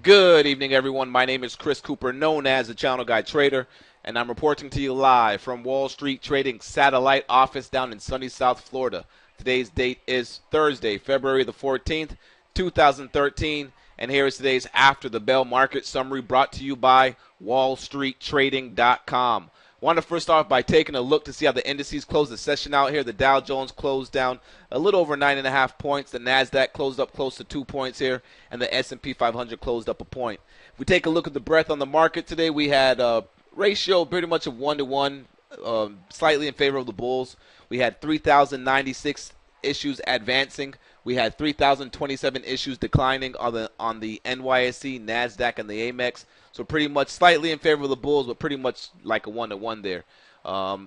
Good evening, everyone. My name is Chris Cooper, known as the Channel Guy Trader, and I'm reporting to you live from Wall Street Trading satellite office down in sunny South Florida. Today's date is Thursday, February the 14th, 2013, and here is today's After the Bell Market Summary brought to you by WallStreetTrading.com. I want to first off by taking a look to see how the indices closed the session out here. The Dow Jones closed down a little over 9.5 points. The NASDAQ closed up close to 2 points here, and the S&P 500 closed up a point. If we take a look at the breadth on the market today, we had a ratio pretty much of 1-to-1, slightly in favor of the bulls. We had 3,096 issues advancing. We had 3,027 issues declining on the NYSE, NASDAQ, and the Amex. So pretty much slightly in favor of the bulls, but pretty much like a 1-to-1 there.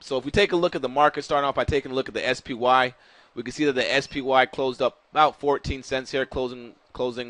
So if we take a look at the market, starting off by taking a look at the SPY, we can see that the SPY closed up about 14 cents here, closing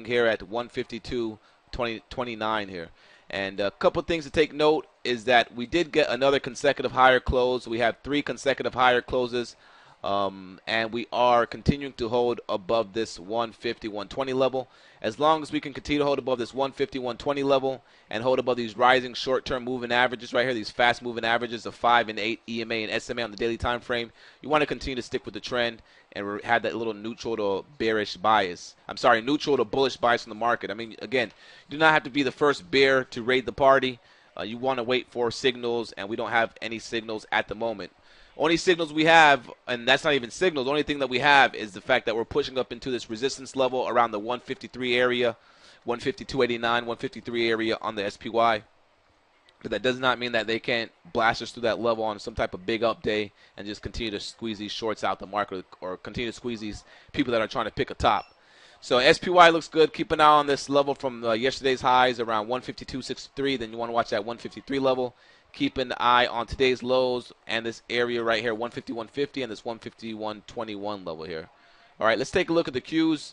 here at 152.29 here. And a couple things to take note is that we did get another consecutive higher close. We have 3 consecutive higher closes. And we are continuing to hold above this 150, 120 level. As long as we can continue to hold above this 150, 120 level and hold above these rising short-term moving averages right here, these fast moving averages of 5 and 8 EMA and SMA on the daily time frame, you want to continue to stick with the trend and have that little neutral to bearish bias. Neutral to bullish bias from the market. I mean, again, you do not have to be the first bear to raid the party. You want to wait for signals, and we don't have any signals at the moment. Only signals we have, and that's not even signals, the only thing that we have is the fact that we're pushing up into this resistance level around the 153 area, 152.89, 153 area on the SPY. But that does not mean that they can't blast us through that level on some type of big up day and just continue to squeeze these shorts out the market or continue to squeeze these people that are trying to pick a top. So SPY looks good. Keep an eye on this level from yesterday's highs around 152.63. Then you want to watch that 153 level. Keep an eye on today's lows and this area right here, 151.50 and this 151.21 level here. All right, let's take a look at the Qs.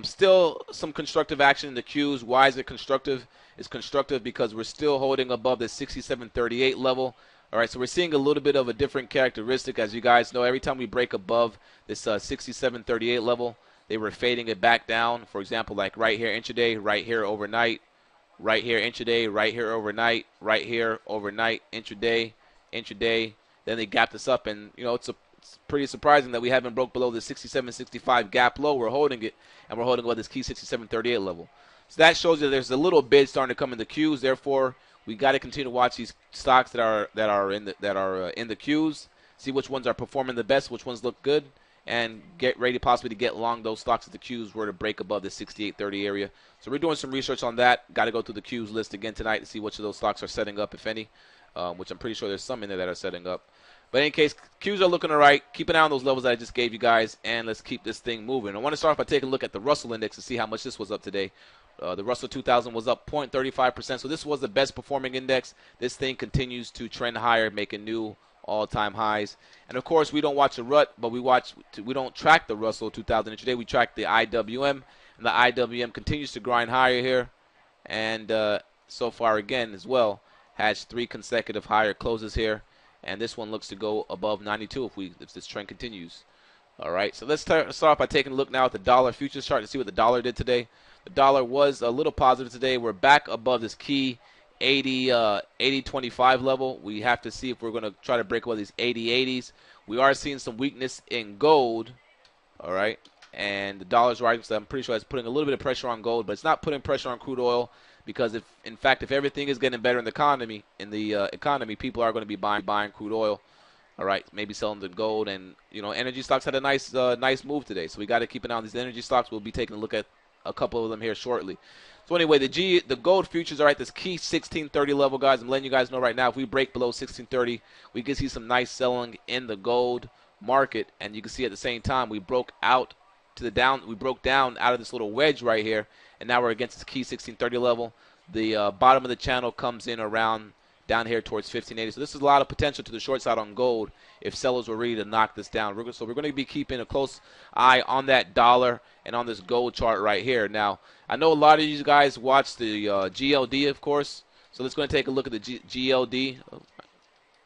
Still some constructive action in the Qs. Why is it constructive? It's constructive because we're still holding above the 67.38 level. All right, so we're seeing a little bit of a different characteristic. As you guys know, every time we break above this 67.38 level, they were fading it back down. For example, like right here intraday, right here overnight. Right here intraday, right here overnight, right here overnight, intraday. Then they gapped us up, and it's pretty surprising that we haven't broke below the 67.65 gap low. We're holding it, and we're holding above this key 67.38 level. So that shows you there's a little bid starting to come in the Qs. Therefore, we got to continue to watch these stocks that are in the Qs. See which ones are performing the best, which ones look good, and get ready possibly to get long those stocks if the Qs were to break above the 68.30 area. So we're doing some research on that. Got to go through the Qs list again tonight to see which of those stocks are setting up, if any, which I'm pretty sure there's some in there that are setting up. But in any case, Qs are looking all right. Keep an eye on those levels that I just gave you guys, and let's keep this thing moving. I want to start off by taking a look at the Russell Index to see how much this was up today. The Russell 2000 was up 0.35%, so this was the best performing index. This thing continues to trend higher, making new all-time highs. And of course, we don't watch a rut, but we don't track the Russell 2000 intraday. We track the IWM, and the IWM continues to grind higher here. And so far, again, as well, has 3 consecutive higher closes here. And this one looks to go above 92 if this trend continues. All right, so let's start off by taking a look now at the dollar futures chart to see what the dollar did today. The dollar was a little positive today. We're back above this key 80.25 level. We have to see if we're going to try to break above these 80.80s. We are seeing some weakness in gold, all right, and the dollar's rising, so I'm pretty sure that's putting a little bit of pressure on gold, but it's not putting pressure on crude oil because if everything is getting better in the economy, people are going to be buying crude oil, all right, maybe selling the gold, and energy stocks had a nice move today, so we got to keep an eye on these energy stocks. We'll be taking a look at a couple of them here shortly. So anyway, the gold futures are at this key 1630 level, guys. I'm letting you guys know right now, if we break below 1630, we can see some nice selling in the gold market, and you can see at the same time we broke out to the down. We broke down out of this little wedge right here, and now we're against this key 1630 level. The bottom of the channel comes in around down here towards 1580. So this is a lot of potential to the short side on gold if sellers were ready to knock this down. So we're going to be keeping a close eye on that dollar and on this gold chart right here. Now, I know a lot of you guys watch the GLD, of course. So let's go and take a look at the GLD,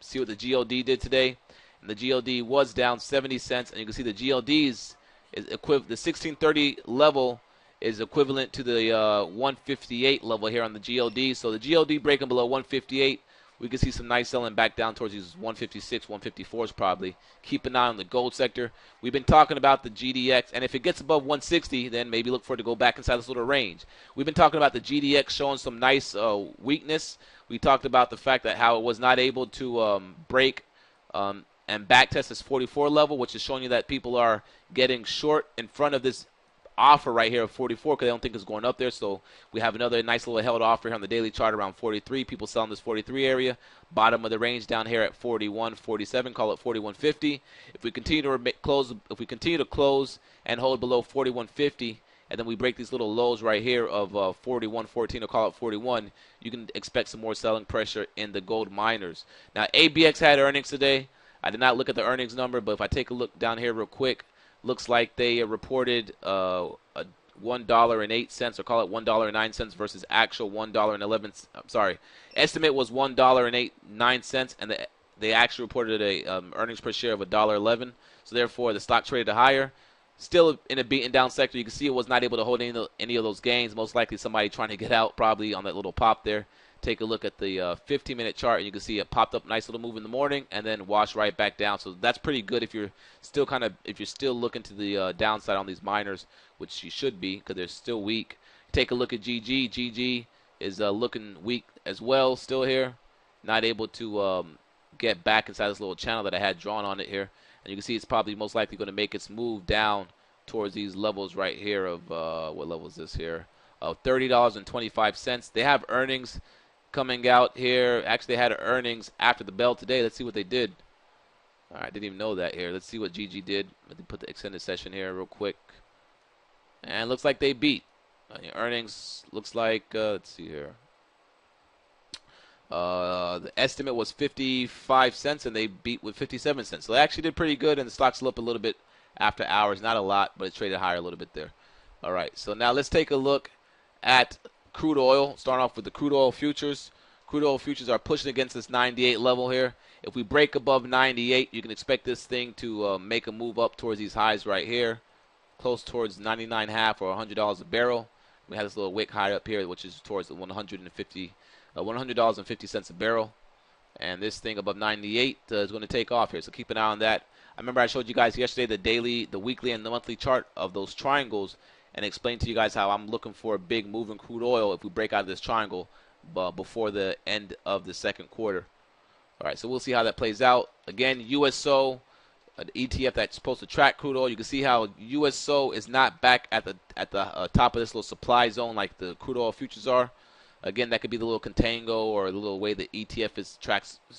see what the GLD did today. And the GLD was down 70 cents. And you can see the GLD's is equivalent. The 1630 level is equivalent to the 158 level here on the GLD. So the GLD breaking below 158, we can see some nice selling back down towards these 156, 154s probably. Keep an eye on the gold sector. We've been talking about the GDX, and if it gets above 160, then maybe look for it to go back inside this little range. We've been talking about the GDX showing some nice weakness. We talked about the fact that how it was not able to break and back test this 44 level, which is showing you that people are getting short in front of this offer right here of 44 because they don't think it's going up there. So we have another nice little held offer here on the daily chart around 43. People selling this 43 area. Bottom of the range down here at 41, 47. Call it 41.50. If we continue to close and hold below 41.50, and then we break these little lows right here of 41.14 or call it 41, you can expect some more selling pressure in the gold miners. Now ABX had earnings today. I did not look at the earnings number, but if I take a look down here real quick, looks like they reported $1.08 or call it $1.09 versus actual $1.11. I'm sorry, estimate was $1.89 and they actually reported a earnings per share of $1.11. So therefore, the stock traded higher. Still in a beaten down sector. You can see it was not able to hold any of those gains. Most likely somebody trying to get out probably on that little pop there. Take a look at the 15-minute chart, and you can see it popped up, nice little move in the morning, and then washed right back down. So that's pretty good if you're still looking to the downside on these miners, which you should be because they're still weak. Take a look at GG. GG is looking weak as well, still here, not able to get back inside this little channel that I had drawn on it here, and you can see it's probably most likely going to make its move down towards these levels right here of what level is this here? Of $30.25. They have earnings coming out here. Actually, they had earnings after the bell today. Let's see what they did. All right, didn't even know that here. Let's see what GG did. Let me put the extended session here real quick. And looks like they beat. Earnings looks like, let's see here. The estimate was 55 cents, and they beat with 57 cents. So they actually did pretty good, and the stock's up a little bit after hours. Not a lot, but it traded higher a little bit there. All right, so now let's take a look at crude oil. Starting off with the crude oil futures. Crude oil futures are pushing against this 98 level here. If we break above 98, you can expect this thing to make a move up towards these highs right here, close towards 99.5 or $100 a barrel. We have this little wick high up here, which is towards the $100.50 a barrel. And this thing above 98 is going to take off here, so keep an eye on that. I remember I showed you guys yesterday the daily, the weekly, and the monthly chart of those triangles, and explain to you guys how I'm looking for a big move in crude oil if we break out of this triangle before the end of the second quarter. All right, so we'll see how that plays out. Again, USO, an ETF that's supposed to track crude oil. You can see how USO is not back at the top of this little supply zone like the crude oil futures are. Again, that could be the little contango or the little way the ETF is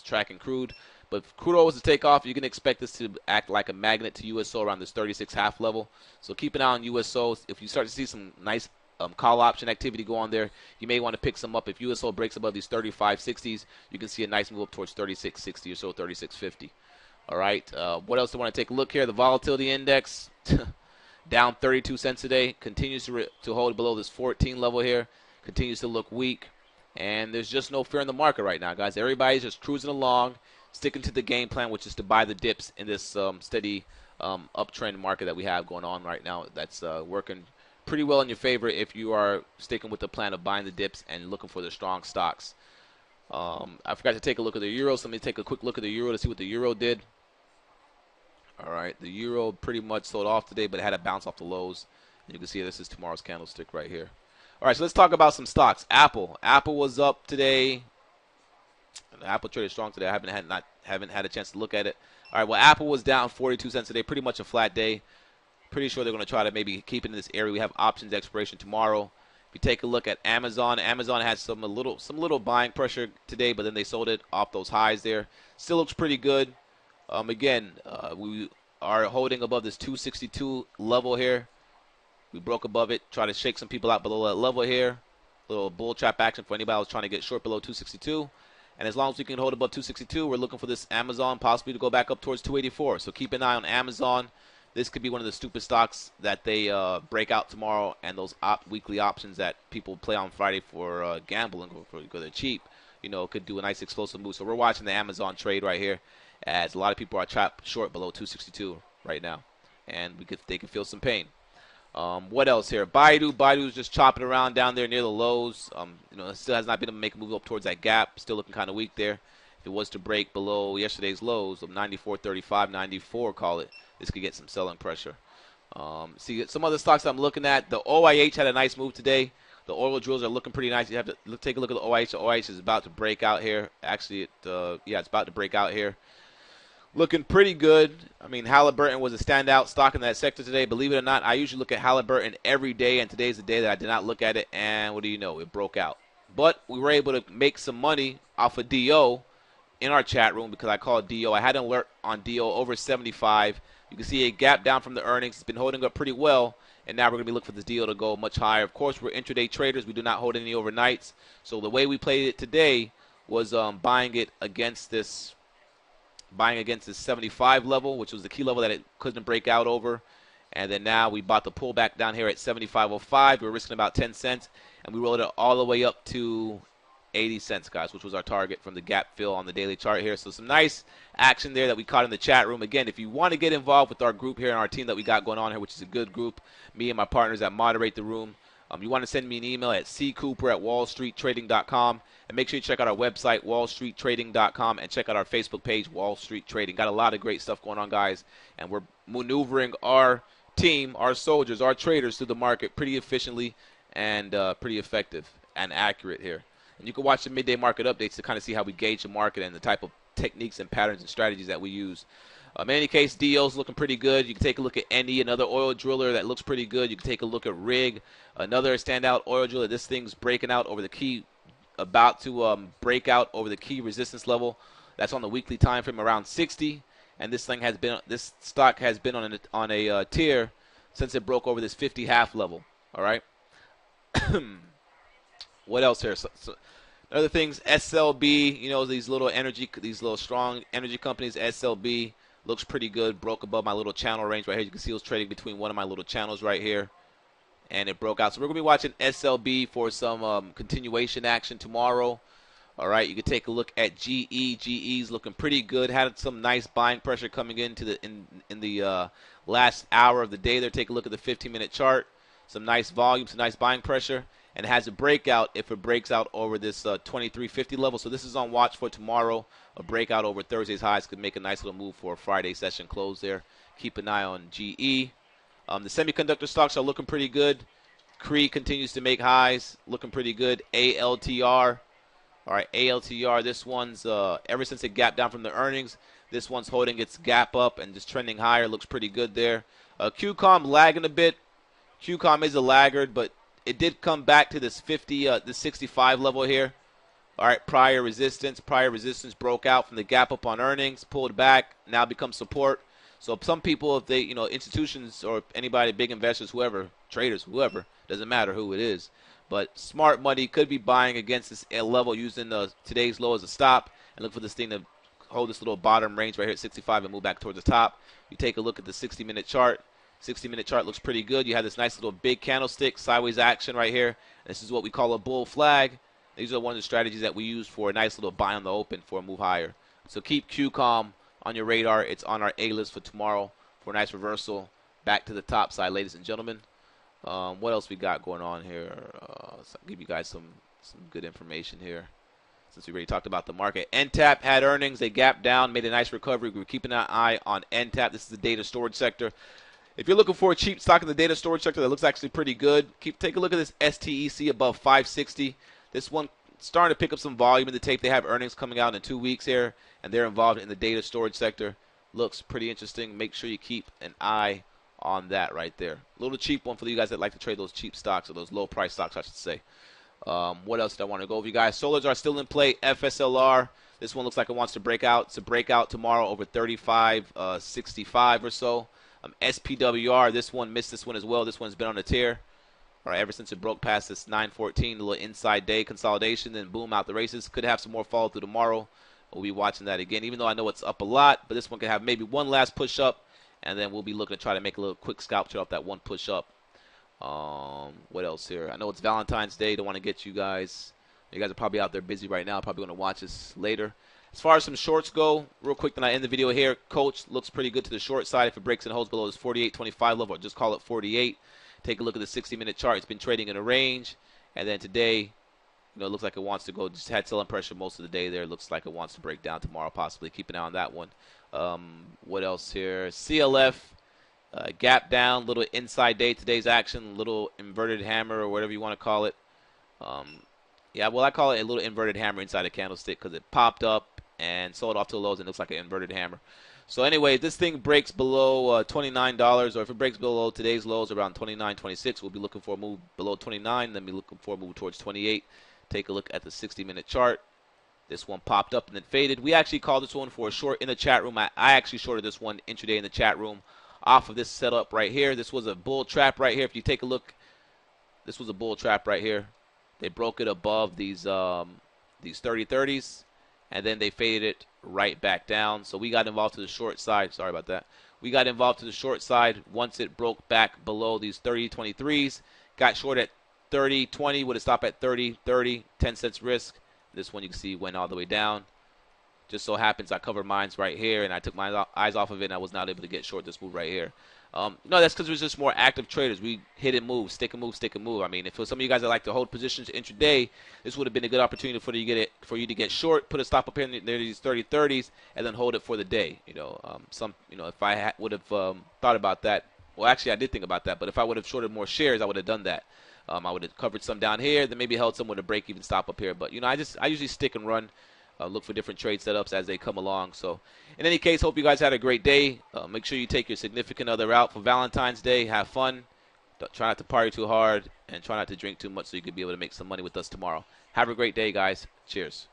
tracking crude. But if crude oil was to take off, you can expect this to act like a magnet to USO around this 36.5 level. So keep an eye on USO. If you start to see some nice call option activity go on there, you may want to pick some up. If USO breaks above these 35.60s, you can see a nice move up towards 36.60 or so, 36.50. All right. What else do I want to take a look here? The volatility index down 32 cents today. Continues to hold below this 14 level here. Continues to look weak. And there's just no fear in the market right now, guys. Everybody's just cruising along, sticking to the game plan, which is to buy the dips in this steady uptrend market that we have going on right now. That's working pretty well in your favor if you are sticking with the plan of buying the dips and looking for the strong stocks. I forgot to take a look at the euro, so let me take a quick look at the euro to see what the euro did. All right, the euro pretty much sold off today, but it had a bounce off the lows. And you can see this is tomorrow's candlestick right here. All right, so let's talk about some stocks. Apple was up today. Apple traded strong today. I haven't had a chance to look at it. All right, well, Apple was down 42 cents today. Pretty much a flat day. Pretty sure they're going to try to maybe keep it in this area. We have options expiration tomorrow. If you take a look at Amazon, Amazon had some little buying pressure today, but then they sold it off those highs there. Still looks pretty good. Again, we are holding above this 262 level here. We broke above it. Try to shake some people out below that level here. Little bull trap action for anybody who's trying to get short below 262. And as long as we can hold above 262, we're looking for this Amazon possibly to go back up towards 284. So keep an eye on Amazon. This could be one of the stupid stocks that they break out tomorrow, and those weekly options that people play on Friday for gambling because they're cheap, could do a nice explosive move. So we're watching the Amazon trade right here, as a lot of people are trapped short below 262 right now, and they can feel some pain. What else here? Baidu's just chopping around down there near the lows. It still has not been able to make a move up towards that gap. Still looking kind of weak there. If it was to break below yesterday's lows of 94.35, 94, call it, this could get some selling pressure. See some other stocks I'm looking at. The OIH had a nice move today. The oil drills are looking pretty nice. You have to take a look at the OIH. The OIH is about to break out here. Actually, it's about to break out here. Looking pretty good. I mean, Halliburton was a standout stock in that sector today. Believe it or not, I usually look at Halliburton every day, and today's the day that I did not look at it, and what do you know? It broke out. But we were able to make some money off of DO in our chat room because I called DO. I had an alert on DO over 75. You can see a gap down from the earnings. It's been holding up pretty well, and now we're going to be looking for this DO to go much higher. Of course, we're intraday traders. We do not hold any overnights. So the way we played it today was buying against this 75 level, which was the key level that it couldn't break out over. And then now we bought the pullback down here at 75.05. We were risking about 10 cents, and we rolled it all the way up to 80 cents, guys, which was our target from the gap fill on the daily chart here. So some nice action there that we caught in the chat room. Again, if you want to get involved with our group here and our team that we got going on here, which is a good group, me and my partners that moderate the room, you want to send me an email at ccooper@wallstreettrading.com. And make sure you check out our website, wallstreettrading.com, and check out our Facebook page, Wall Street Trading. Got a lot of great stuff going on, guys, and we're maneuvering our team, our soldiers, our traders through the market pretty efficiently and pretty effective and accurate here. And you can watch the midday market updates to kind of see how we gauge the market and the type of techniques and patterns and strategies that we use. In any case, DO's looking pretty good. You can take a look at NE, another oil driller that looks pretty good. You can take a look at Rig, another standout oil driller. This thing's breaking out over the key, about to break out over the key resistance level. That's on the weekly time frame around 60. And this stock has been on a tier since it broke over this 50 half level. All right. What else here? So other things, SLB, these little strong energy companies, SLB looks pretty good. Broke above my little channel range right here. You can see it was trading between one of my little channels right here, and it broke out. So we're going to be watching SLB for some continuation action tomorrow. All right, you can take a look at GE. GE's looking pretty good. Had some nice buying pressure coming into in the last hour of the day there. Take a look at the 15-minute chart. Some nice volume, some nice buying pressure. And it has a breakout if it breaks out over this 2350 level. So this is on watch for tomorrow. A breakout over Thursday's highs could make a nice little move for a Friday session close there. Keep an eye on GE. The semiconductor stocks are looking pretty good. Cree continues to make highs, looking pretty good. ALTR. All right, ALTR, this one's, ever since it gapped down from the earnings, this one's holding its gap up and just trending higher. Looks pretty good there. QCOM lagging a bit. QCOM is a laggard, but it did come back to this 65 level here. All right, prior resistance broke out from the gap up on earnings, pulled back, now becomes support. So some people, if they, institutions or anybody, big investors, whoever, traders, whoever, doesn't matter who it is, but smart money could be buying against this level using today's low as a stop and look for this thing to hold this little bottom range right here at 65 and move back towards the top. You take a look at the 60-minute chart. 60-minute chart looks pretty good. You have this nice little big candlestick, sideways action right here. This is what we call a bull flag. These are one of the strategies that we use for a nice little buy on the open for a move higher. So keep QCOM on your radar. It's on our A-list for tomorrow for a nice reversal back to the top side, ladies and gentlemen. What else we got going on here? So I'll give you guys some good information here since we already talked about the market. NTAP had earnings. They gapped down, made a nice recovery. We're keeping an eye on NTAP. This is the data storage sector. If you're looking for a cheap stock in the data storage sector that looks actually pretty good, take a look at this STEC above 560. This one starting to pick up some volume in the tape. They have earnings coming out in 2 weeks here, and they're involved in the data storage sector. Looks pretty interesting. Make sure you keep an eye on that right there. A little cheap one for you guys that like to trade those cheap stocks, or those low price stocks, I should say. What else did I want to go over, you guys? Solars are still in play. FSLR. This one looks like it wants to break out. It's a breakout tomorrow over 35.65 or so. SPWR, this one missed this one as well. This one's been on a tear. All right, ever since it broke past this 914, a little inside day consolidation, then boom, out the races. Could have some more follow through tomorrow. We'll be watching that again, even though I know it's up a lot. But this one could have maybe one last push up, and then we'll be looking to try to make a little quick scalp trade off that one push up. What else here? I know it's Valentine's Day. Don't want to get you guys. You guys are probably out there busy right now. Probably going to watch this later. As far as some shorts go, real quick, then I end the video here. Coach looks pretty good to the short side. If it breaks and holds below this 48.25 level, or just call it 48. Take a look at the 60-minute chart. It's been trading in a range, and then today, it looks like it wants to go. Just had selling pressure most of the day there. It looks like it wants to break down tomorrow, possibly. Keep an eye on that one. What else here? CLF. Gap down, little inside day, today's action, little inverted hammer or whatever you want to call it. Yeah, well, I call it a little inverted hammer inside a candlestick because it popped up and sold off to the lows and looks like an inverted hammer. So anyway, if this thing breaks below $29, or if it breaks below today's lows around $29.26, we'll be looking for a move below 29, then be looking for a move towards 28. Take a look at the 60-minute chart. This one popped up and then faded. We actually called this one for a short in the chat room. I actually shorted this one intraday in the chat room off of this setup right here. This was a bull trap right here. If you take a look, this was a bull trap right here. They broke it above these 30-30s, and then they faded it right back down. So we got involved to the short side. Sorry about that. We got involved to the short side once it broke back below these 30-23s. Got short at 30-20. Would have stopped at 30-30, 10 cents risk. This one you can see went all the way down. Just so happens I covered mines right here, and I took my eyes off of it, and I was not able to get short this move right here. No, that's because there's just more active traders. We hit and move, stick and move, stick and move. I mean, if for some of you guys that like to hold positions intraday, this would have been a good opportunity for you to get short, put a stop up here near these 30-30s, and then hold it for the day. If I would have thought about that, well, actually I did think about that, but if I would have shorted more shares, I would have done that. I would have covered some down here, then maybe held some with a break even stop up here. But I usually stick and run. Look for different trade setups as they come along. So, in any case, hope you guys had a great day. Make sure you take your significant other out for Valentine's Day. Have fun. Try not to party too hard, and try not to drink too much so you can be able to make some money with us tomorrow. Have a great day, guys. Cheers.